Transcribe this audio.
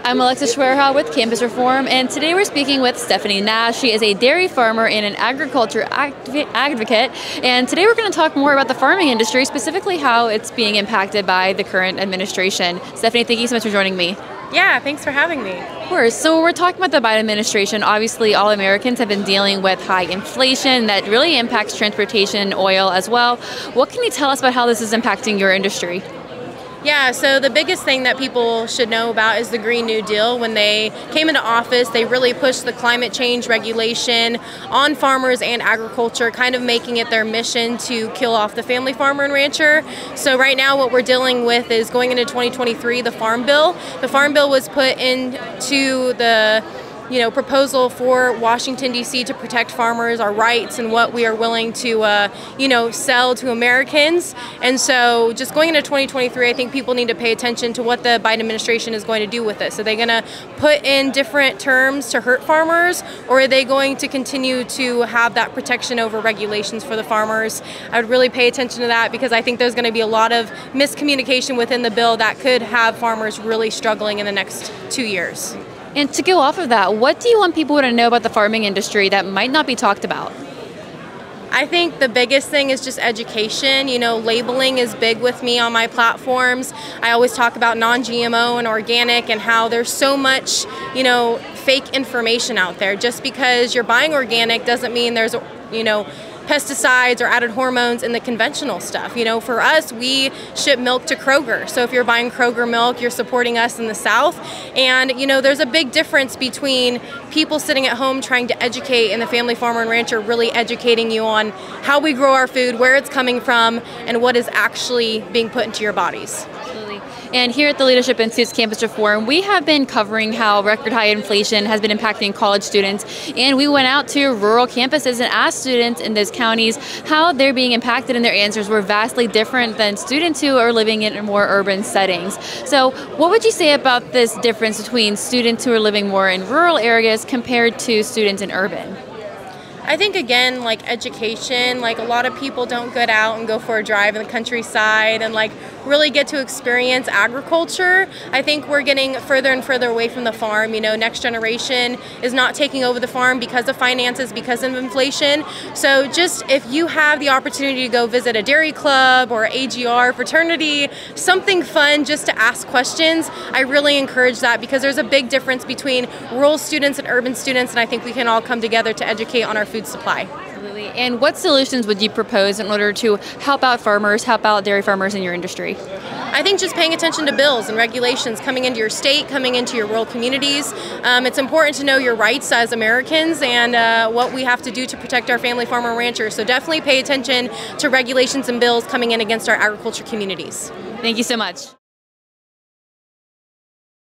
I'm Alexis Schwerha with Campus Reform, and today we're speaking with Stephanie Nash. She is a dairy farmer and an agriculture advocate, and today we're going to talk more about the farming industry, specifically how it's being impacted by the current administration. Stephanie, thank you so much for joining me. Yeah, thanks for having me. Of course. So when we're talking about the Biden administration, obviously all Americans have been dealing with high inflation that really impacts transportation and oil as well. What can you tell us about how this is impacting your industry? Yeah, so the biggest thing that people should know about is the Green New Deal. When they came into office, they really pushed the climate change regulation on farmers and agriculture, kind of making it their mission to kill off the family farmer and rancher. So right now what we're dealing with is going into 2023, the Farm Bill. The Farm Bill was put into the proposal for Washington, D.C. to protect farmers, our rights, and what we are willing to, sell to Americans. And so just going into 2023, I think people need to pay attention to what the Biden administration is going to do with this. Are they going to put in different terms to hurt farmers, or are they going to continue to have that protection over regulations for the farmers? I would really pay attention to that, because I think there's going to be a lot of miscommunication within the bill that could have farmers really struggling in the next 2 years. And to go off of that, what do you want people to know about the farming industry that might not be talked about? I think the biggest thing is just education. Labeling is big with me on my platforms. I always talk about non-GMO and organic and how there's so much, fake information out there. Just because you're buying organic doesn't mean there's, pesticides or added hormones in the conventional stuff. For us, we ship milk to Kroger. So if you're buying Kroger milk, you're supporting us in the South. And, there's a big difference between people sitting at home trying to educate and the family farmer and rancher really educating you on how we grow our food, where it's coming from, and what is actually being put into your bodies. Absolutely. And here at the Leadership Institute's Campus Reform, we have been covering how record high inflation has been impacting college students. And we went out to rural campuses and asked students in those counties how they're being impacted, and their answers were vastly different than students who are living in more urban settings. So what would you say about this difference between students who are living more in rural areas compared to students in urban? I think, again, education, a lot of people don't get out and go for a drive in the countryside and really get to experience agriculture. I think we're getting further and further away from the farm. Next generation is not taking over the farm because of finances, because of inflation. So just if you have the opportunity to go visit a dairy club or AGR fraternity, something fun just to ask questions, I really encourage that, because there's a big difference between rural students and urban students, and I think we can all come together to educate on our food supply. Absolutely. And what solutions would you propose in order to help out farmers, help out dairy farmers in your industry? I think just paying attention to bills and regulations coming into your state, coming into your rural communities. It's important to know your rights as Americans and what we have to do to protect our family farmer and ranchers. So definitely pay attention to regulations and bills coming in against our agriculture communities. Thank you so much.